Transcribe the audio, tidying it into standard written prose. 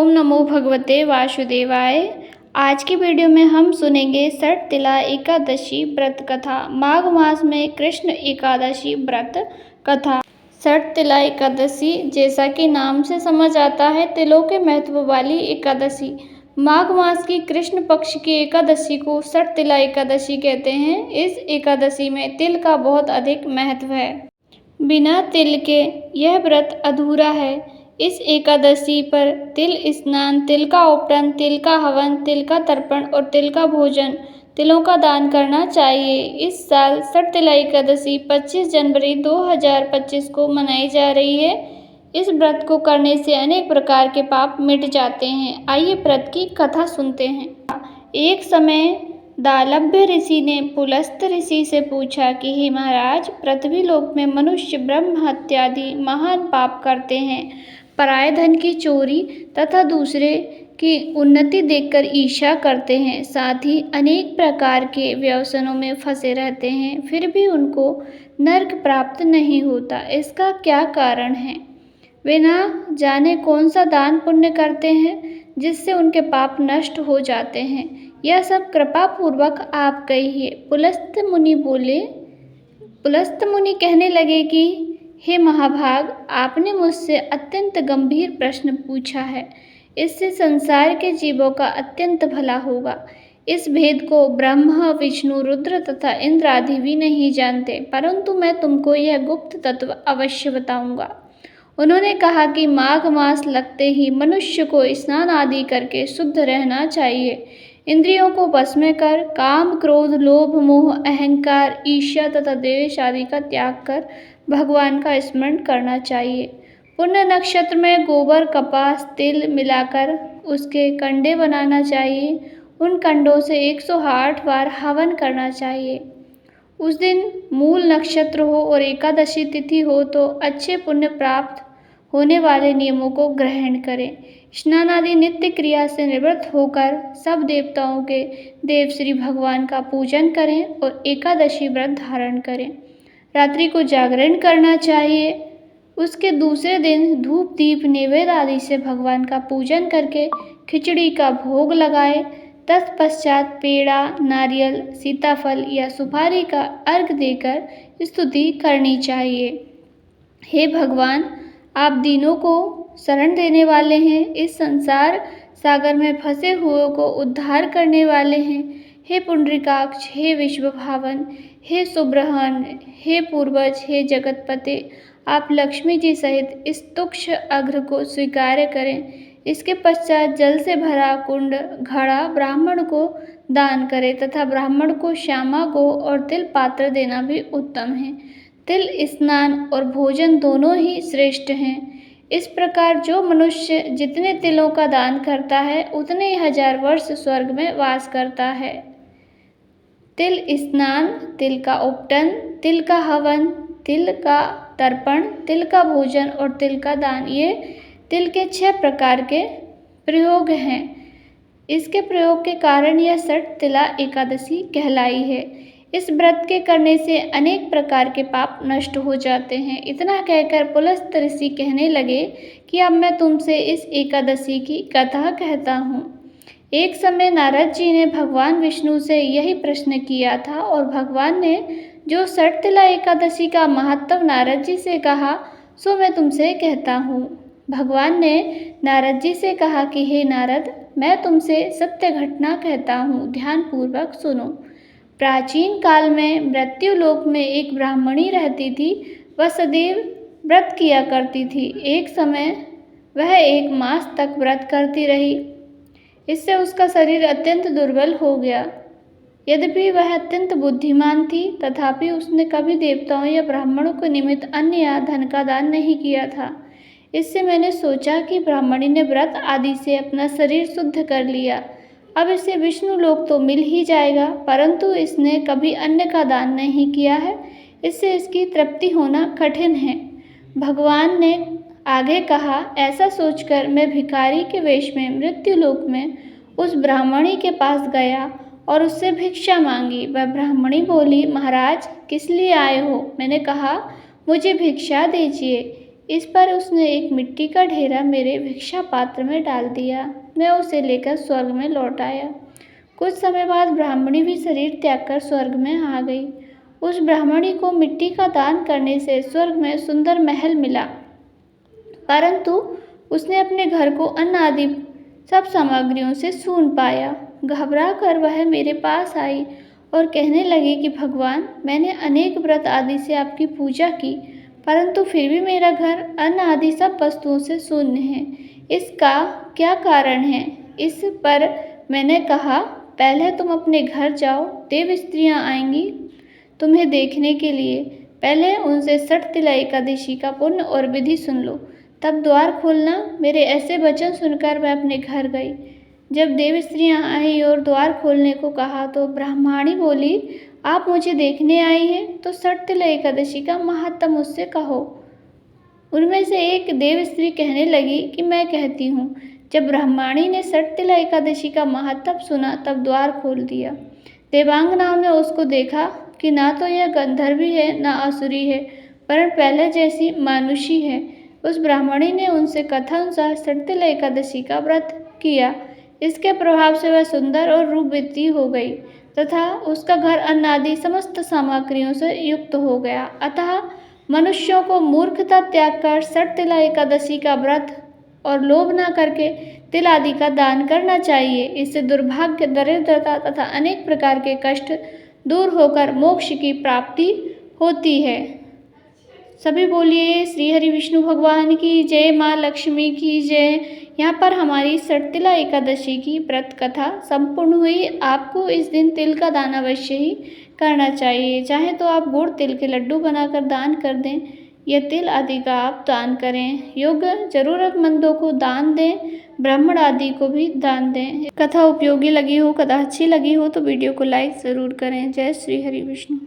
ओम नमो भगवते वासुदेवाय। आज की वीडियो में हम सुनेंगे षटतिला एकादशी व्रत कथा, माघ मास में कृष्ण एकादशी व्रत कथा। षटतिला एकादशी जैसा कि नाम से समझ आता है, तिलों के महत्व वाली एकादशी। माघ मास की कृष्ण पक्ष की एकादशी को षटतिला एकादशी कहते हैं। इस एकादशी में तिल का बहुत अधिक महत्व है। बिना तिल के यह व्रत अधूरा है। इस एकादशी पर तिल स्नान, तिल का उपटन, तिल का हवन, तिल का तर्पण और तिल का भोजन, तिलों का दान करना चाहिए। इस साल षटतिला एकादशी 25 जनवरी 2025 को मनाई जा रही है। इस व्रत को करने से अनेक प्रकार के पाप मिट जाते हैं। आइए व्रत की कथा सुनते हैं। एक समय दालभ्य ऋषि ने पुलस्त ऋषि से पूछा कि हे महाराज, पृथ्वी लोक में मनुष्य ब्रह्म हत्यादि महान पाप करते हैं, पराये धन की चोरी तथा दूसरे की उन्नति देखकर ईर्ष्या करते हैं, साथ ही अनेक प्रकार के व्यसनों में फंसे रहते हैं, फिर भी उनको नरक प्राप्त नहीं होता। इसका क्या कारण है? वे ना जाने कौन सा दान पुण्य करते हैं जिससे उनके पाप नष्ट हो जाते हैं। यह सब कृपा पूर्वक आप कहिए। पुलस्त मुनि बोले। पुलस्त मुनि कहने लगे कि हे महाभाग, आपने मुझसे अत्यंत गंभीर प्रश्न पूछा है। इससे संसार के जीवों का अत्यंत भला होगा। इस भेद को ब्रह्मा, विष्णु, रुद्र तथा इंद्र आदि भी नहीं जानते, परंतु मैं तुमको यह गुप्त तत्व अवश्य बताऊंगा। उन्होंने कहा कि माघ मास लगते ही मनुष्य को स्नान आदि करके शुद्ध रहना चाहिए। इंद्रियों को वश में कर काम, क्रोध, लोभ, मोह, अहंकार, ईर्ष्या तथा द्वेष आदि का त्याग कर भगवान का स्मरण करना चाहिए। पुण्य नक्षत्र में गोबर, कपास, तिल मिलाकर उसके कंडे बनाना चाहिए। उन कंडों से 108 बार हवन करना चाहिए। उस दिन मूल नक्षत्र हो और एकादशी तिथि हो तो अच्छे पुण्य प्राप्त होने वाले नियमों को ग्रहण करें। स्नान आदि नित्य क्रिया से निवृत्त होकर सब देवताओं के देव श्री भगवान का पूजन करें और एकादशी व्रत धारण करें। रात्रि को जागरण करना चाहिए। उसके दूसरे दिन धूप, दीप, नैवेद्य आदि से भगवान का पूजन करके खिचड़ी का भोग लगाए। तत्पश्चात पेड़ा, नारियल, सीताफल या सुपारी का अर्घ देकर स्तुति करनी चाहिए। हे भगवान, आप दीनों को शरण देने वाले हैं, इस संसार सागर में फंसे हुओं को उद्धार करने वाले हैं। हे पुंडरीकाक्ष, हे विश्वभावन, हे सुब्रहण, हे पूर्वज, हे जगतपते, आप लक्ष्मी जी सहित इस तुक्ष अर्घ्य को स्वीकार करें। इसके पश्चात जल से भरा कुंड, घड़ा ब्राह्मण को दान करें तथा ब्राह्मण को श्यामा गो और तिल पात्र देना भी उत्तम है। तिल स्नान और भोजन दोनों ही श्रेष्ठ हैं। इस प्रकार जो मनुष्य जितने तिलों का दान करता है उतने 1000 वर्ष स्वर्ग में वास करता है। तिल स्नान, तिल का उपटन, तिल का हवन, तिल का तर्पण, तिल का भोजन और तिल का दान, ये तिल के 6 प्रकार के प्रयोग हैं। इसके प्रयोग के कारण यह षटतिला एकादशी कहलाई है। इस व्रत के करने से अनेक प्रकार के पाप नष्ट हो जाते हैं। इतना कहकर पुलस्त ऋषि कहने लगे कि अब मैं तुमसे इस एकादशी की कथा कहता हूँ। एक समय नारद जी ने भगवान विष्णु से यही प्रश्न किया था और भगवान ने जो षटतिला एकादशी का महत्व नारद जी से कहा, सो मैं तुमसे कहता हूँ। भगवान ने नारद जी से कहा कि हे नारद, मैं तुमसे सत्य घटना कहता हूँ, ध्यानपूर्वक सुनो। प्राचीन काल में मृत्यु लोक में एक ब्राह्मणी रहती थी। वह सदैव व्रत किया करती थी। एक समय वह 1 मास तक व्रत करती रही। इससे उसका शरीर अत्यंत दुर्बल हो गया। यद्यपि वह अत्यंत बुद्धिमान थी, तथापि उसने कभी देवताओं या ब्राह्मणों के निमित्त अन्न या धन का दान नहीं किया था। इससे मैंने सोचा कि ब्राह्मणी ने व्रत आदि से अपना शरीर शुद्ध कर लिया, अब इसे विष्णु लोक तो मिल ही जाएगा, परंतु इसने कभी अन्न का दान नहीं किया है, इससे इसकी तृप्ति होना कठिन है। भगवान ने आगे कहा, ऐसा सोचकर मैं भिखारी के वेश में मृत्यु लोक में उस ब्राह्मणी के पास गया और उससे भिक्षा मांगी। वह ब्राह्मणी बोली, महाराज किस लिए आए हो? मैंने कहा, मुझे भिक्षा दीजिए। इस पर उसने एक मिट्टी का ढेरा मेरे भिक्षा पात्र में डाल दिया। मैं उसे लेकर स्वर्ग में लौट आया। कुछ समय बाद ब्राह्मणी भी शरीर त्याग कर स्वर्ग में आ गई। उस ब्राह्मणी को मिट्टी का दान करने से स्वर्ग में सुंदर महल मिला, परंतु उसने अपने घर को अन्न आदि सब सामग्रियों से सून पाया। घबरा कर वह मेरे पास आई और कहने लगी कि भगवान, मैंने अनेक व्रत आदि से आपकी पूजा की, परंतु फिर भी मेरा घर अन्न आदि सब वस्तुओं से शून्य है। इसका क्या कारण है? इस पर मैंने कहा, पहले तुम अपने घर जाओ, देव स्त्रियाँ आएंगी तुम्हें देखने के लिए। पहले उनसे षटतिला एकादशी का पुण्य और विधि सुन लो, तब द्वार खोलना। मेरे ऐसे वचन सुनकर मैं अपने घर गई। जब देव स्त्रियाँ आई और द्वार खोलने को कहा तो ब्राह्मणी बोली, आप मुझे देखने आई हैं तो षटतिला एकादशी का महात्म मुझसे कहो। उनमें से एक देव स्त्री कहने लगी कि मैं कहती हूँ। जब ब्राह्मणी ने षटतिला एकादशी का महात्म सुना तब द्वार खोल दिया। देवांगनाओं ने उसको देखा कि ना तो यह गंधर्वी है ना असुरी है, परंतु पहले जैसी मानुषी है। उस ब्राह्मणी ने उनसे कथानुसार षटतिला एकादशी का व्रत किया। इसके प्रभाव से वह सुंदर और रूपवती हो गई तथा उसका घर अन्न आदि समस्त सामग्रियों से युक्त हो गया। अतः मनुष्यों को मूर्खता त्याग कर षटतिला एकादशी का व्रत और लोभ न करके तिल आदि का दान करना चाहिए। इससे दुर्भाग्य, दरिद्रता तथा अनेक प्रकार के कष्ट दूर होकर मोक्ष की प्राप्ति होती है। सभी बोलिए श्री हरि विष्णु भगवान की जय, माँ लक्ष्मी की जय। यहाँ पर हमारी षटतिला एकादशी की व्रत कथा संपूर्ण हुई। आपको इस दिन तिल का दान अवश्य ही करना चाहिए। चाहे तो आप गुड़ तिल के लड्डू बनाकर दान कर दें या तिल आदि का आप दान करें। योग्य जरूरतमंदों को दान दें, ब्राह्मण आदि को भी दान दें। कथा उपयोगी लगी हो, कथा अच्छी लगी हो तो वीडियो को लाइक ज़रूर करें। जय श्री हरि विष्णु।